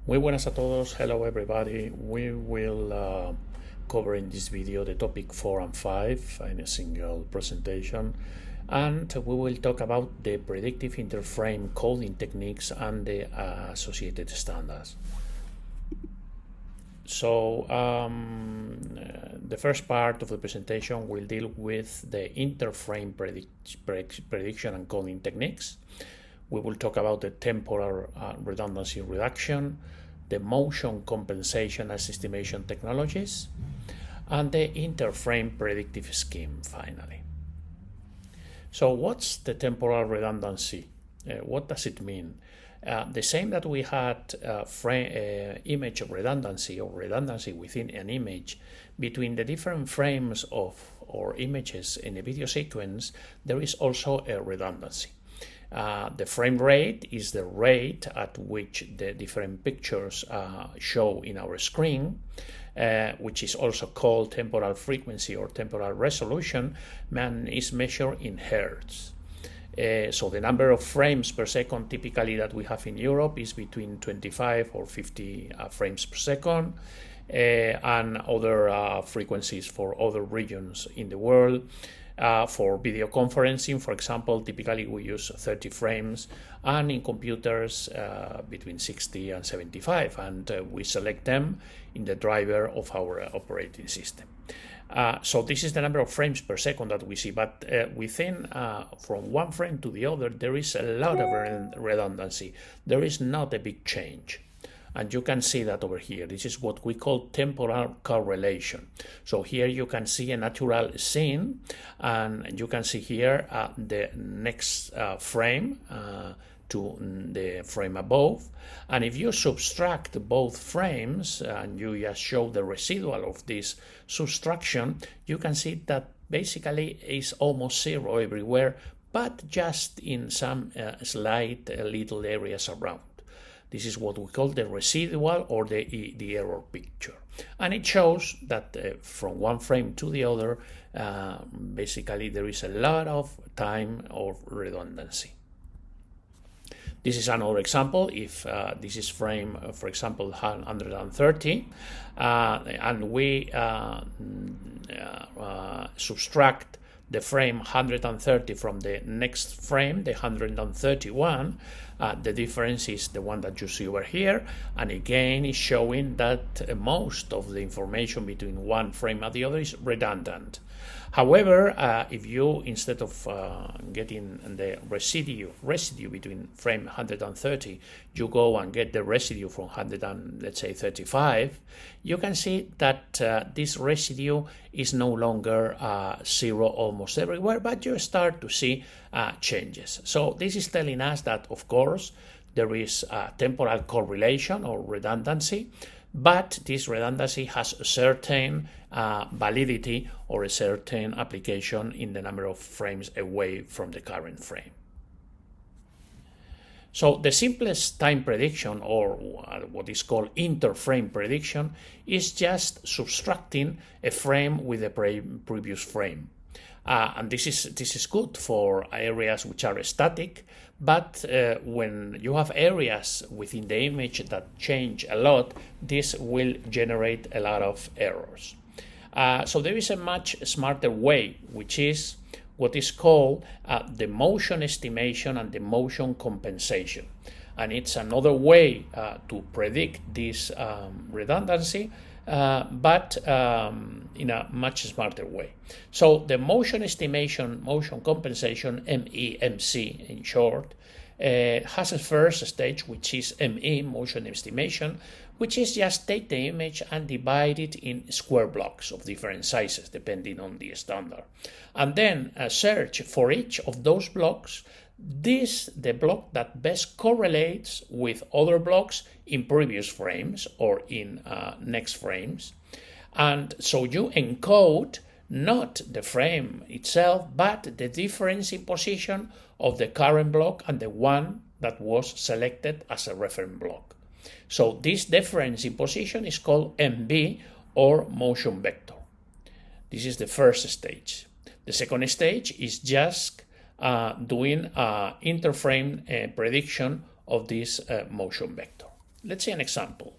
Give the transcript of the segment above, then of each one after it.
Muy buenas a todos. Hello everybody. We will cover in this video the topic 4 and 5 in a single presentation, and we will talk about the predictive interframe coding techniques and the associated standards. So the first part of the presentation will deal with the interframe prediction and coding techniques. We will talk about the temporal redundancy reduction, the motion compensation as estimation technologies, and the interframe predictive scheme finally. So what's the temporal redundancy? What does it mean? The same that we had image redundancy or redundancy within an image between the different frames of or images in a video sequence, there is also a redundancy. The frame rate is the rate at which the different pictures show in our screen, which is also called temporal frequency or temporal resolution, and is measured in hertz. So the number of frames per second typically that we have in Europe is between 25 or 50 frames per second, and other frequencies for other regions in the world. For video conferencing, for example, typically we use 30 frames, and in computers between 60 and 75, and we select them in the driver of our operating system. So this is the number of frames per second that we see, but within from one frame to the other there is a lot of redundancy. There is not a big change. And you can see that over here. This is what we call temporal correlation. So here you can see a natural scene, and you can see here the next frame to the frame above. And if you subtract both frames and you just show the residual of this subtraction, you can see that basically it's almost zero everywhere, but just in some slight little areas around. This is what we call the residual or the error picture. And it shows that from one frame to the other, basically there is a lot of time of redundancy. This is another example. If this is frame, for example, 130, and we subtract the frame 130 from the next frame, the 131, the difference is the one that you see over here, and again is showing that most of the information between one frame and the other is redundant. However, if you, instead of getting the residue between frame 130, you go and get the residue from 100 and let's say 35, you can see that this residue is no longer zero almost everywhere, but you start to see changes. So this is telling us that, of course, there is temporal correlation or redundancy, but this redundancy has a certain validity or a certain application in the number of frames away from the current frame. So the simplest time prediction, or what is called interframe prediction, is just subtracting a frame with the previous frame. And this is good for areas which are static, but when you have areas within the image that change a lot, this will generate a lot of errors. So there is a much smarter way, which is what is called the motion estimation and the motion compensation. And it's another way to predict this redundancy, but in a much smarter way. So the motion estimation, motion compensation, MEMC in short, has a first stage, which is ME, motion estimation, which is just take the image and divide it in square blocks of different sizes depending on the standard, and then search for each of those blocks the block that best correlates with other blocks in previous frames or in next frames. And so you encode not the frame itself, but the difference in position of the current block and the one that was selected as a reference block. So this difference in position is called MB, or motion vector. This is the first stage. The second stage is just doing interframe prediction of this motion vector. Let's see an example.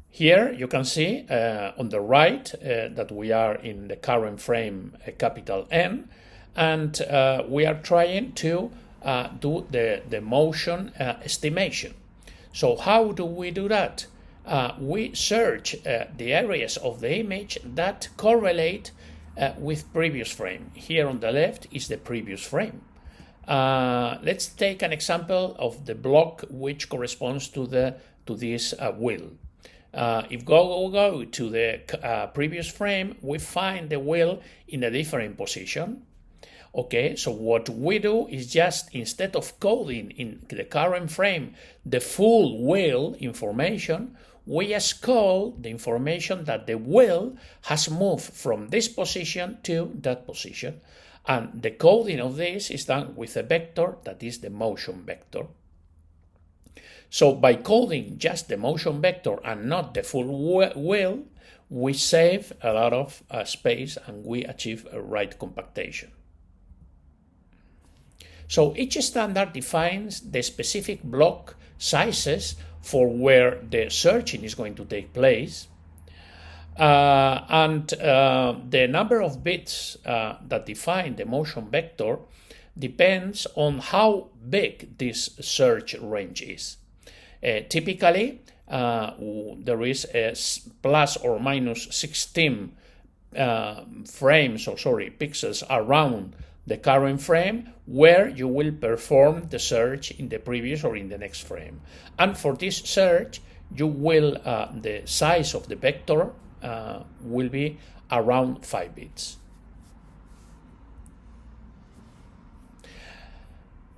Here you can see on the right that we are in the current frame capital N, and we are trying to do the motion estimation. So how do we do that? We search the areas of the image that correlate with previous frame. Here on the left is the previous frame. Let's take an example of the block which corresponds to this wheel. If we go to the previous frame, we find the wheel in a different position. Okay, so what we do is just, instead of coding in the current frame the full wheel information, we just code the information that the wheel has moved from this position to that position. And the coding of this is done with a vector that is the motion vector. So by coding just the motion vector and not the full wheel, we save a lot of space and we achieve a right compactation. So each standard defines the specific block sizes for where the searching is going to take place. And the number of bits that define the motion vector depends on how big this search range is. Typically, there is a plus or minus 16 pixels around the current frame where you will perform the search in the previous or in the next frame. And for this search, you will the size of the vector will be around 5 bits.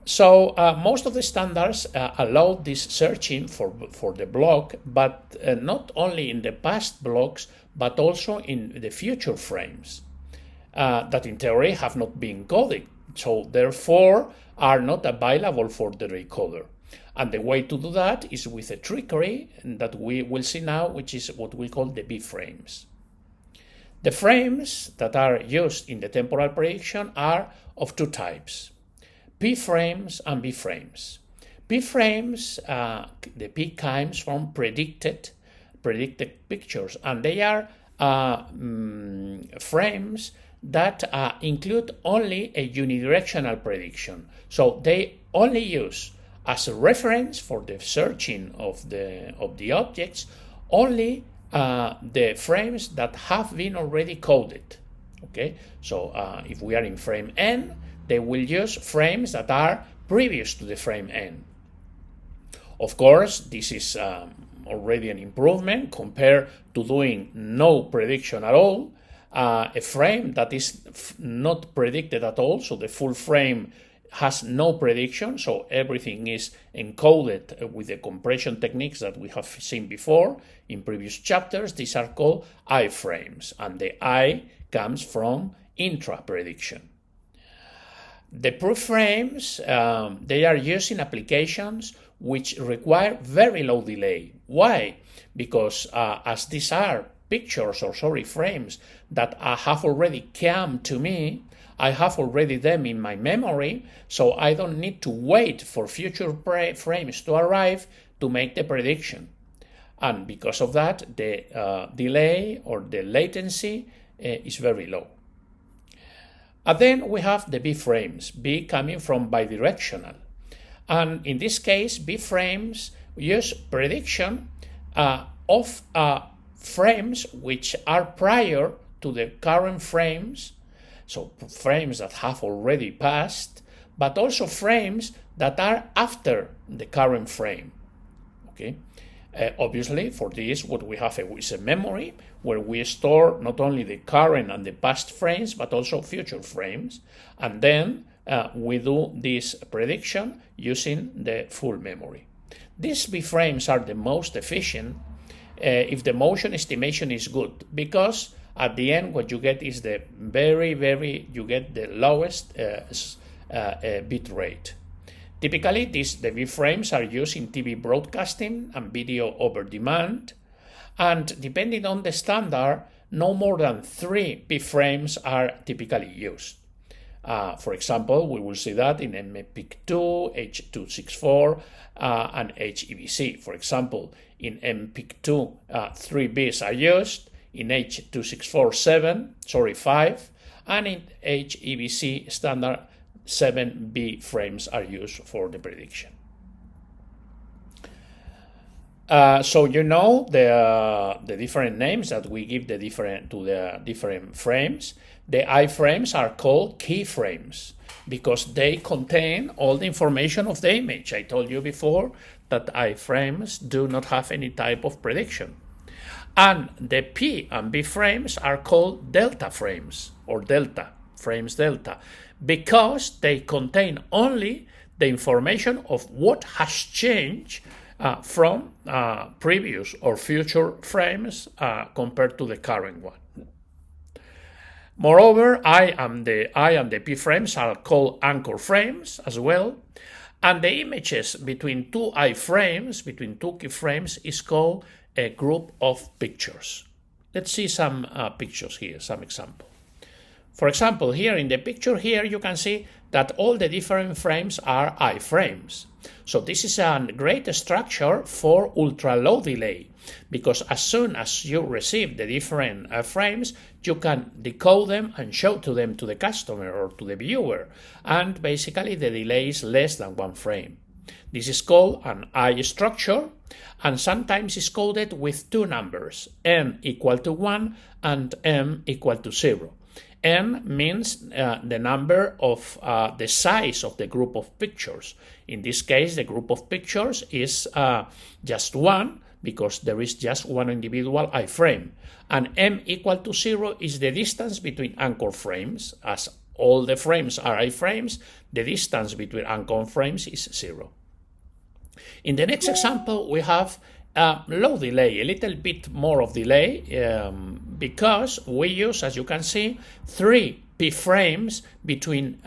So most of the standards allow this searching for the block, but not only in the past blocks, but also in the future frames that in theory have not been coded, so therefore are not available for the decoder. And the way to do that is with a trickery that we will see now, which is what we call the B-frames. The frames that are used in the temporal prediction are of two types: P-frames and B-frames. P-frames, the P comes from predicted pictures, and they are frames that include only a unidirectional prediction. So they only use as a reference for the searching of the objects only the frames that have been already coded. Okay, so if we are in frame N, they will use frames that are previous to the frame N. Of course, this is already an improvement compared to doing no prediction at all. A frame that is not predicted at all, so the full frame has no prediction, so everything is encoded with the compression techniques that we have seen before in previous chapters. These are called I-frames, and the I comes from intra-prediction. The proof frames, they are used in applications which require very low delay. Why? Because as these are frames that have already come to me, I have already them in my memory, so I don't need to wait for future frames to arrive to make the prediction. And because of that, the delay or the latency is very low. And then we have the B-frames, B coming from bidirectional. And in this case, B-frames use prediction of frames which are prior to the current frames, so frames that have already passed, but also frames that are after the current frame. Okay, obviously for this what we have is a memory where we store not only the current and the past frames but also future frames, and then we do this prediction using the full memory. These B-frames are the most efficient if the motion estimation is good, because at the end what you get is the you get the lowest bit rate. Typically the B-frames are used in TV broadcasting and video over demand, and depending on the standard, no more than 3 B-frames are typically used. For example, we will see that in MPEG2, H.264, and HEVC. For example, in MPEG2, 3 bits are used, in H.264, 5, and in HEVC standard 7 B frames are used for the prediction. So you know the different names that we give to the different frames. The iframes are called keyframes because they contain all the information of the image. I told you before that iframes do not have any type of prediction. And the P and B frames are called delta frames, or delta frames because they contain only the information of what has changed from previous or future frames compared to the current one. Moreover, I and the P frames are called anchor frames as well, and the images between two iframes, between two keyframes, is called a group of pictures. Let's see some pictures here, some example. For example, here in the picture here, you can see that all the different frames are iframes. So this is a great structure for ultra-low delay, because as soon as you receive the different frames, you can decode them and show them to the customer or to the viewer, and basically the delay is less than 1 frame. This is called an I structure, and sometimes is coded with 2 numbers, n equal to 1 and m equal to 0. N means the number of the size of the group of pictures. In this case, the group of pictures is just 1 because there is just 1 individual iframe. And m equal to 0 is the distance between anchor frames. As all the frames are iframes, the distance between anchor frames is 0. In the next example, we have low delay, a little bit more of delay, because we use, as you can see, 3 P frames between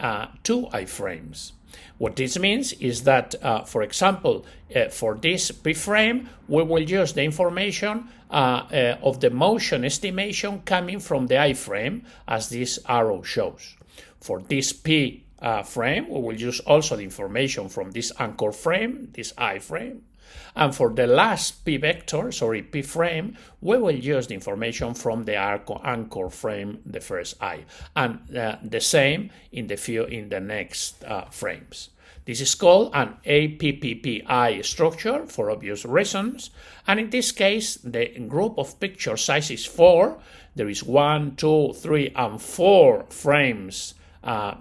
2 iframes. What this means is that, for example, for this P frame, we will use the information of the motion estimation coming from the iframe, as this arrow shows. For this P frame, we will use also the information from this anchor frame, this iframe. And for the last P frame, we will use the information from the anchor frame, the first I, and the same in the next frames. This is called an APPPI structure for obvious reasons, and in this case, the group of picture size is 4. There is 1, 2, 3, and 4 frames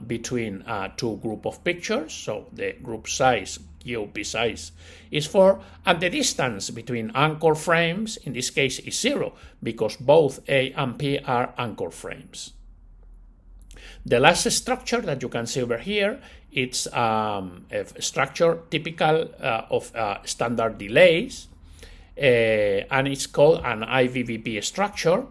between 2 group of pictures, so the group size, GOP size, is 4, and the distance between anchor frames, in this case, is 0, because both A and P are anchor frames. The last structure that you can see over here, it's a structure typical of standard delays, and it's called an IVVP structure.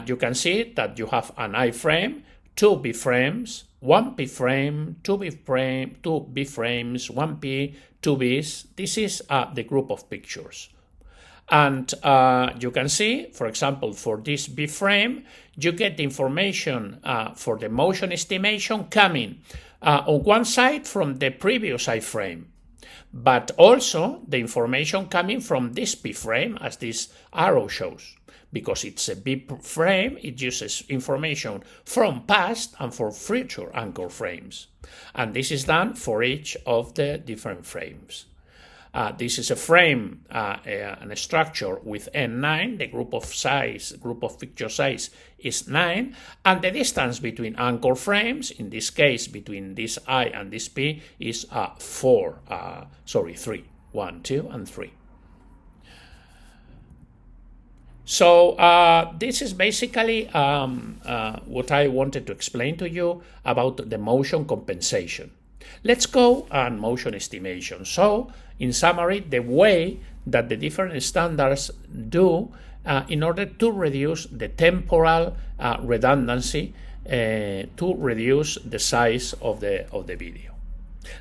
You can see that you have an iframe, 2 B frames, 1 P frame, 2 B frame, 2 B frames, 1 P, 2 Bs. This is the group of pictures. And you can see, for example, for this B frame, you get the information for the motion estimation coming on one side from the previous iframe, but also the information coming from this P frame, as this arrow shows. Because it's a B frame, it uses information from past and for future anchor frames. And this is done for each of the different frames. This is a frame and a structure with N9. The group of picture size is 9, and the distance between anchor frames, in this case between this I and this P, is 3. 1, 2, and 3. So this is basically what I wanted to explain to you about the motion compensation. Let's go on motion estimation. So, in summary, the way that the different standards do in order to reduce the temporal redundancy, to reduce the size of the video.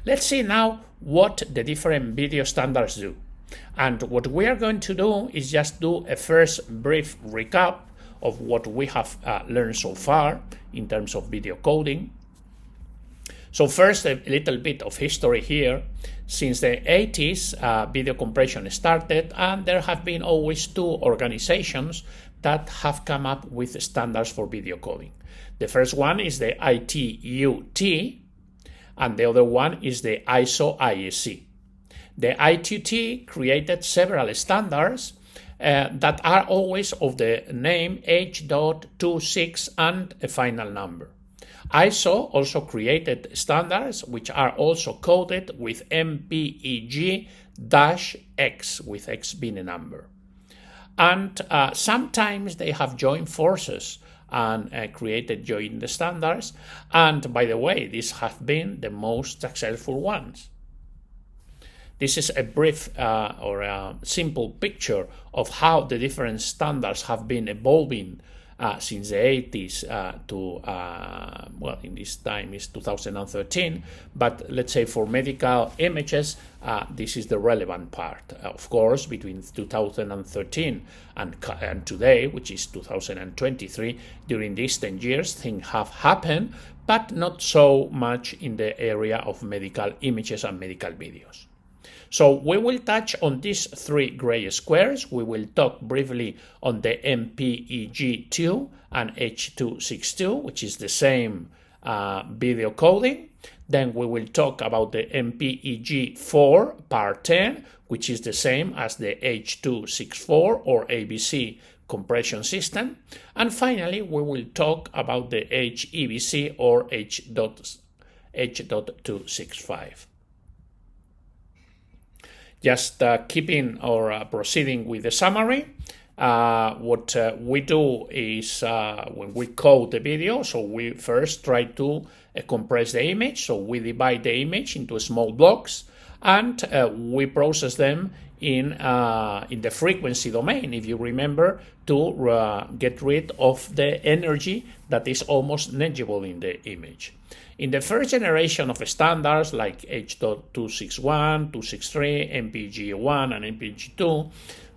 Let's see now what the different video standards do. And what we are going to do is just do a first brief recap of what we have learned so far in terms of video coding. So first, a little bit of history here. Since the 80s, video compression started, and there have been always two organizations that have come up with standards for video coding. The first one is the ITUT, and the other one is the ISO-IEC. The ITUT created several standards that are always of the name H.26 and a final number. ISO also created standards which are also coded with MPEG-X, with X being a number. And sometimes they have joined forces and created joint standards. And by the way, these have been the most successful ones. This is a brief or a simple picture of how the different standards have been evolving since the 80s well, in this time is 2013, but let's say for medical images, this is the relevant part. Of course, between 2013 and today, which is 2023, during these 10 years, things have happened, but not so much in the area of medical images and medical videos. So we will touch on these three gray squares. We will talk briefly on the MPEG2 and H.262, which is the same video coding. Then we will talk about the MPEG4 part 10, which is the same as the H.264 or HEVC compression system. And finally, we will talk about the HEVC or H.265. Just keeping or proceeding with the summary, what we do is when we code the video, so we first try to compress the image, so we divide the image into small blocks, and we process them in the frequency domain, if you remember, to get rid of the energy that is almost negligible in the image. In the first generation of standards like H.261, 263, MPEG1 and MPEG2,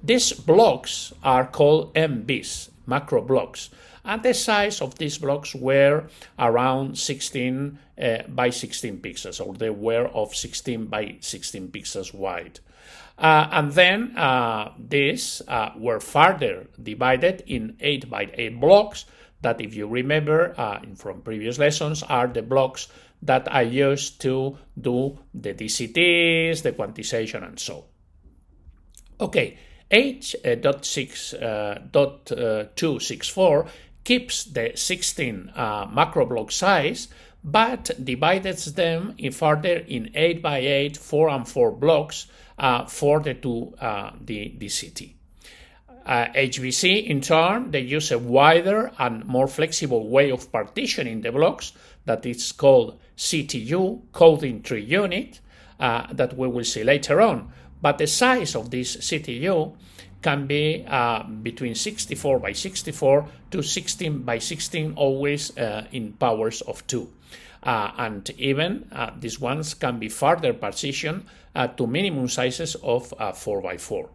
these blocks are called MBs, macro blocks, and the size of these blocks were around 16 by 16 pixels, or they were of 16 by 16 pixels wide. And then these were further divided in 8 by 8 blocks that, if you remember from previous lessons, are the blocks that I used to do the DCTs, the quantization, and so. Okay, H.264 keeps the 16 macro block size, but divides them further in 8 by 8, 4 and 4 blocks for the DCT. HEVC, in turn, they use a wider and more flexible way of partitioning the blocks that is called CTU, coding tree unit, that we will see later on. But the size of this CTU can be between 64 by 64 to 16 by 16, always in powers of 2. And even these ones can be further partitioned to minimum sizes of 4 by 4.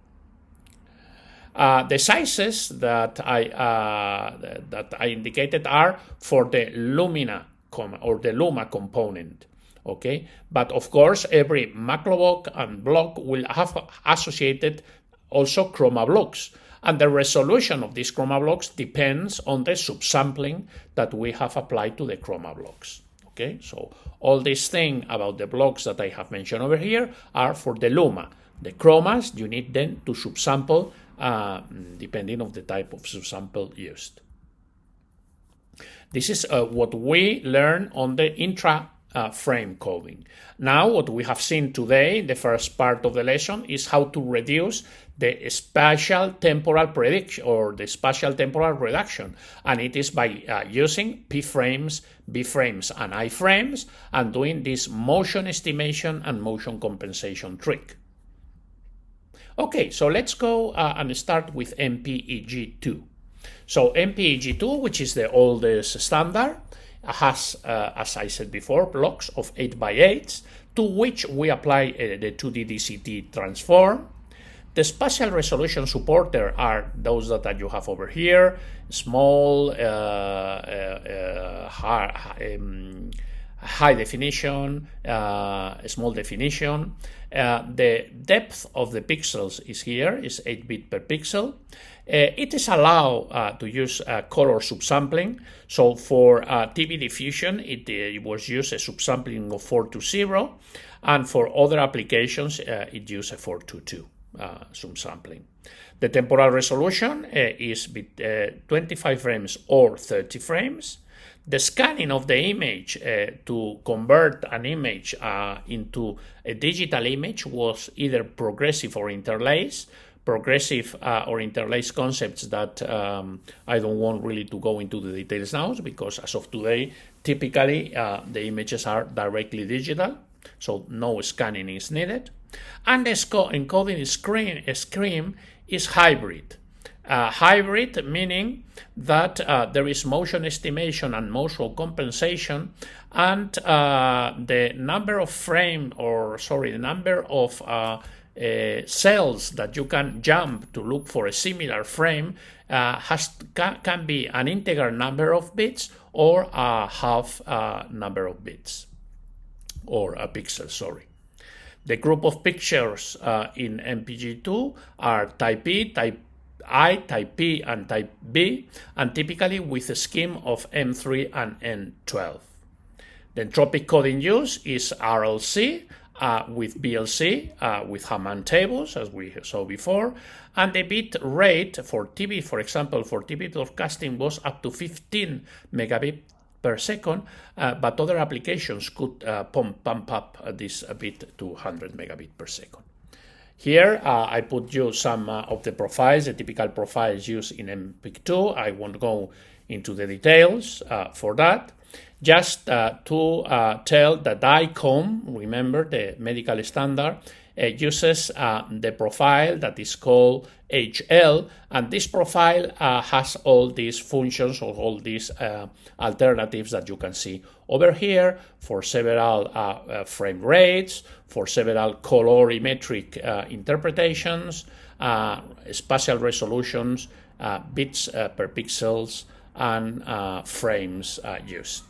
The sizes that I indicated are for the lumina or the luma component. Okay, but of course every macro block and block will have associated also chroma blocks, and the resolution of these chroma blocks depends on the subsampling that we have applied to the chroma blocks. Okay, so all this thing about the blocks that I have mentioned over here are for the luma. The chromas, you need then to subsample depending on the type of subsample used. This is what we learn on the intra-frame coding. Now, what we have seen today in the first part of the lesson is how to reduce the spatial temporal prediction or the spatial temporal reduction, and it is by using P frames, B frames, and I frames, and doing this motion estimation and motion compensation trick. Okay, so let's go and start with MPEG2. So MPEG2, which is the oldest standard, has, as I said before, blocks of 8 by 8, to which we apply the 2D DCT transform. The spatial resolution supporter are those that you have over high definition, small definition. The depth of the pixels is here, is 8 bit per pixel. It is allowed to use color subsampling. So for TV diffusion, it was used a subsampling of 4:0, and for other applications, it used a 4:2 subsampling. The temporal resolution is 25 frames or 30 frames. The scanning of the image to convert an image into a digital image was either progressive or interlaced. Progressive or interlaced concepts that I don't want really to go into the details now, because as of today, typically the images are directly digital, so no scanning is needed. And the encoding scheme is hybrid. Hybrid meaning that there is motion estimation and motion compensation, and the number of the number of cells that you can jump to look for a similar frame can be an integer number of bits or a half number of bits, or a pixel, sorry. The group of pictures in MPG2 are type E, type I, type P, and type B, and typically with a scheme of M3 and N12. The entropic coding used is RLC with BLC with Hammond tables, as we saw before, and the bit rate for TV, for example, for TV broadcasting was up to 15 megabit per second, but other applications could pump up this bit to 100 megabit per second. Here I put you some of the profiles, the typical profiles used in MPEG-2. I won't go into the details for that. Just to tell that DICOM, remember the medical standard, uses the profile that is called HL, and this profile has all these functions or all these alternatives that you can see over here for several frame rates, for several colorimetric interpretations, spatial resolutions, bits per pixels, and frames used.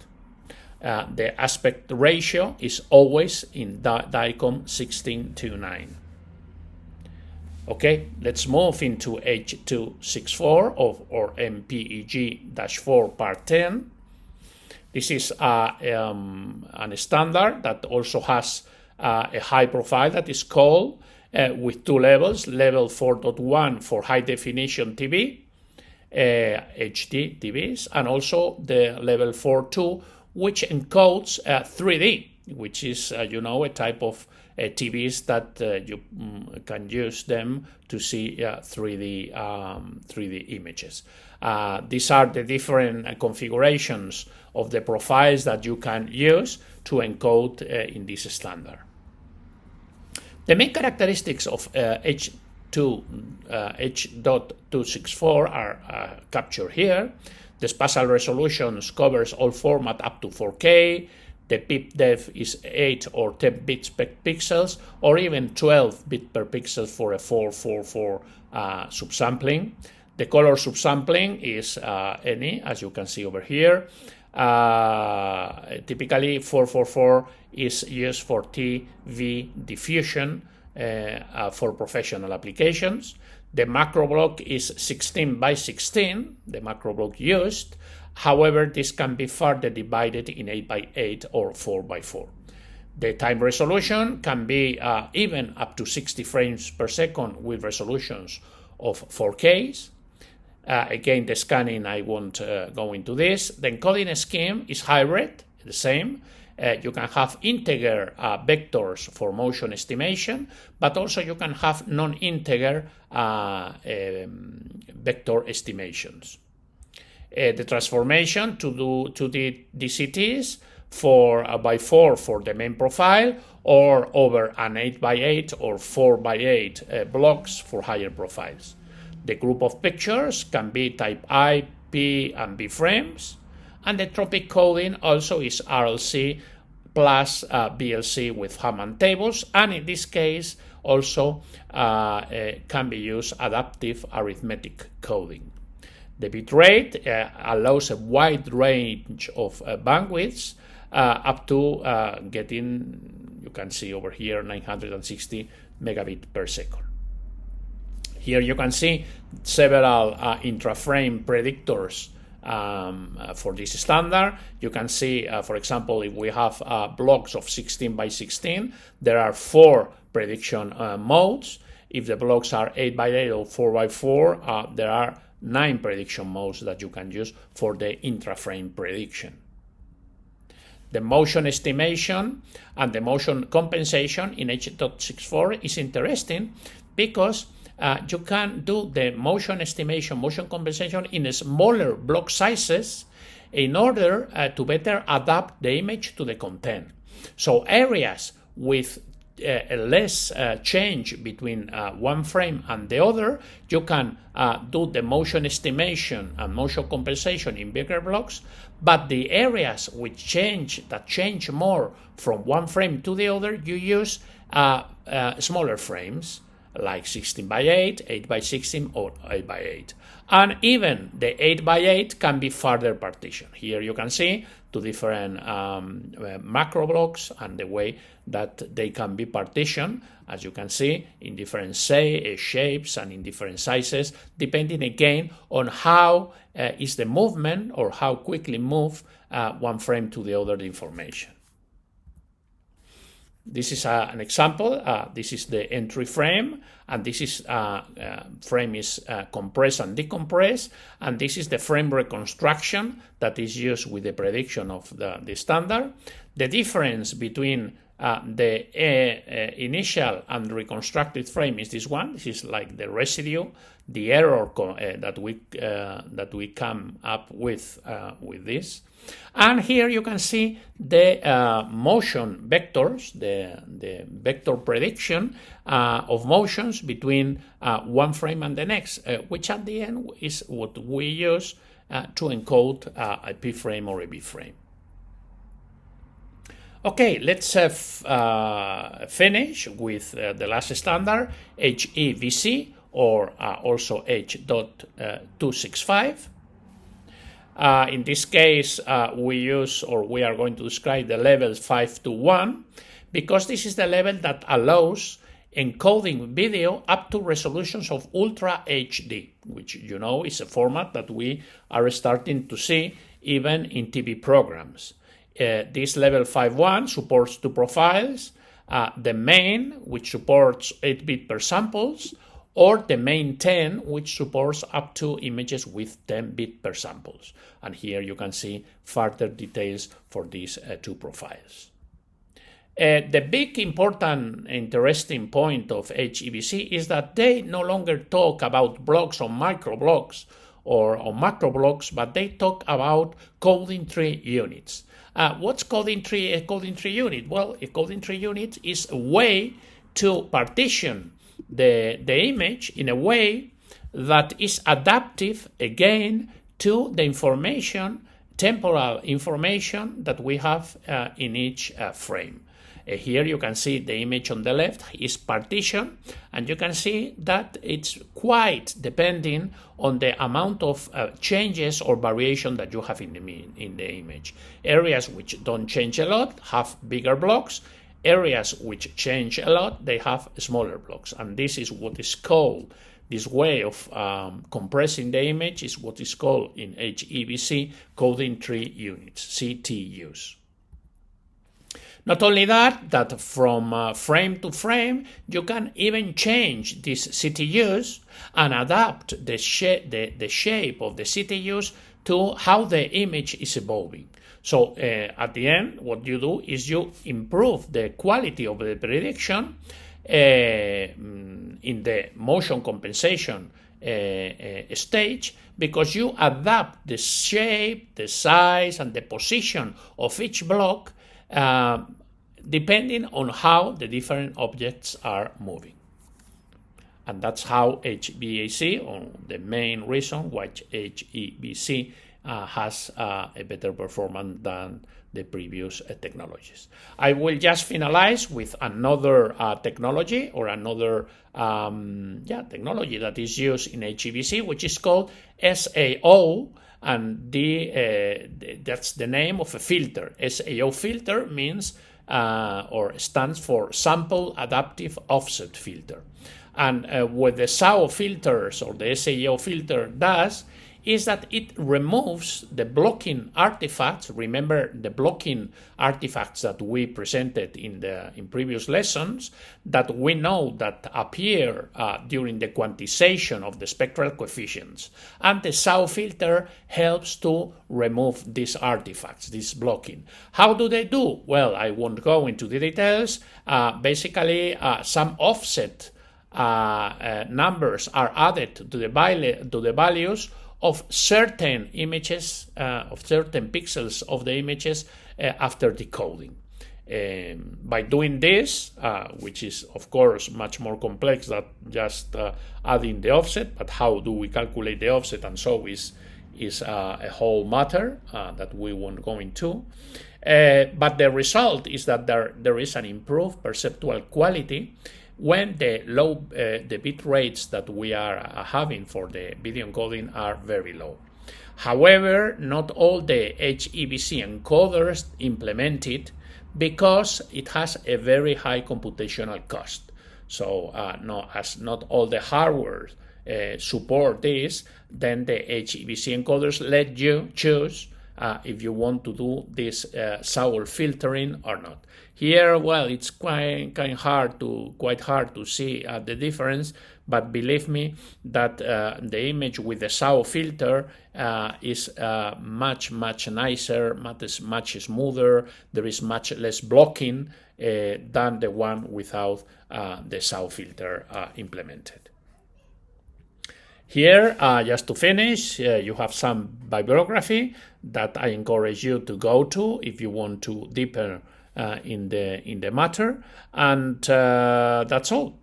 The aspect ratio is always in DICOM 16:9. Okay, let's move into H264 or MPEG-4 part 10. This is a standard that also has a high profile that is called with two levels, level 4.1 for high definition TV, HD TVs, and also the level 4.2, which encodes 3D, which is, a type of TVs that you can use them to see 3D images. These are the different configurations of the profiles that you can use to encode in this standard. The main characteristics of H.264 are captured here. The spatial resolution covers all formats up to 4K. The pip depth is 8 or 10 bits per pixels, or even 12 bits per pixel for a 4:4:4 subsampling. The color subsampling is any, as you can see over here. Typically, 4:4:4 is used for TV diffusion for professional applications. The macro block is 16 by 16, the macro block used. However, this can be further divided in 8 by 8 or 4 by 4. The time resolution can be even up to 60 frames per second with resolutions of 4Ks. Again, the scanning, I won't go into this. The encoding scheme is hybrid, the same. You can have integer vectors for motion estimation, but also you can have non-integer vector estimations. The transformation to do to the DCTs for by 4 for the main profile, or over an 8 by 8 or 4 by 8 blocks for higher profiles. The group of pictures can be type I, P, and B frames, and the tropic coding also is RLC plus BLC with Hammond tables, and in this case also can be used adaptive arithmetic coding. The bit rate allows a wide range of bandwidths. up to getting, you can see over here, 960 megabit per second. Here you can see several intra-frame predictors for this standard. You can see, for example, if we have blocks of 16 by 16, there are 4 prediction modes. If the blocks are 8 by 8 or 4 by 4, there are 9 prediction modes that you can use for the intra-frame prediction. The motion estimation and the motion compensation in H.64 is interesting because you can do the motion estimation, motion compensation in smaller block sizes in order to better adapt the image to the content. So areas with less change between one frame and the other, you can do the motion estimation and motion compensation in bigger blocks, but the areas which change more from one frame to the other, you use smaller frames like 16 by 8, 8 by 16, or 8 by 8. And even the 8 by 8 can be further partitioned. Here you can see 2 different macro blocks and the way that they can be partitioned, as you can see, in different shapes and in different sizes, depending again on how is the movement or how quickly move one frame to the other information. This is an example. This is the entry frame, and this is frame is compressed and decompressed, and this is the frame reconstruction that is used with the prediction of the standard. The difference between the initial and reconstructed frame is this one. This is like the residue, the error that we come up with this. And here you can see the motion vectors, the vector prediction of motions between one frame and the next, which at the end is what we use to encode a P frame or a B frame. Okay, let's finish with the last standard, HEVC, or also H.265. In this case, we are going to describe the levels 5 to 1, because this is the level that allows encoding video up to resolutions of Ultra HD, which you know is a format that we are starting to see even in TV programs. This level 5.1 supports 2 profiles, the main, which supports 8-bit per samples, or the main 10, which supports up to images with 10-bit per samples. And here you can see further details for these 2 profiles. The big, important, interesting point of HEVC is that they no longer talk about blocks on micro blocks or on macro blocks, but they talk about coding tree units. What's coding tree unit? Well, a coding tree unit is a way to partition the image in a way that is adaptive again to the information, temporal information that we have in each frame. Here you can see the image on the left is partitioned, and you can see that it's quite depending on the amount of changes or variation that you have in the image. Areas which don't change a lot have bigger blocks. Areas which change a lot, they have smaller blocks. And this is what is called, this way of compressing the image is what is called in HEVC coding tree units, CTUs. Not only that from frame to frame, you can even change these CTUs and adapt the shape of the CTUs to how the image is evolving. So at the end, what you do is you improve the quality of the prediction in the motion compensation stage, because you adapt the shape, the size, and the position of each block depending on how the different objects are moving. And that's how HEVC, or the main reason why HEVC has a better performance than the previous technologies. I will just finalize with another technology, or another technology that is used in HEVC, which is called SAO, and that's the name of a filter. SAO filter means or stands for Sample Adaptive Offset Filter. And what the SAO filters or the SAO filter does is that it removes the blocking artifacts. Remember the blocking artifacts that we presented in previous lessons that we know that appear during the quantization of the spectral coefficients. And the SAO filter helps to remove these artifacts, this blocking. How do they do? Well, I won't go into the details. Basically, some offset numbers are added to the values of certain images, of certain pixels of the images after decoding. By doing this, which is of course much more complex than just adding the offset, but how do we calculate the offset and so is a whole matter that we won't go into. But the result is that there is an improved perceptual quality when the bit rates that we are having for the video encoding are very low. However, not all the HEVC encoders implement it because it has a very high computational cost. So as not all the hardware support this, then the HEVC encoders let you choose if you want to do this SAO filtering or not. Here, well, it's quite hard to see the difference, but believe me that the image with the SAO filter is much nicer, much smoother. There is much less blocking than the one without the SAO filter implemented. Here, just to finish, you have some bibliography that I encourage you to go to if you want to deepen in the matter, and that's all.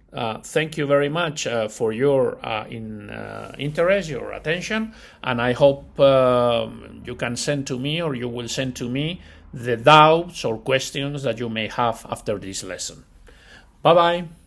Thank you very much for your interest, your attention, and I hope you can send to me or you will send to me the doubts or questions that you may have after this lesson. Bye-bye.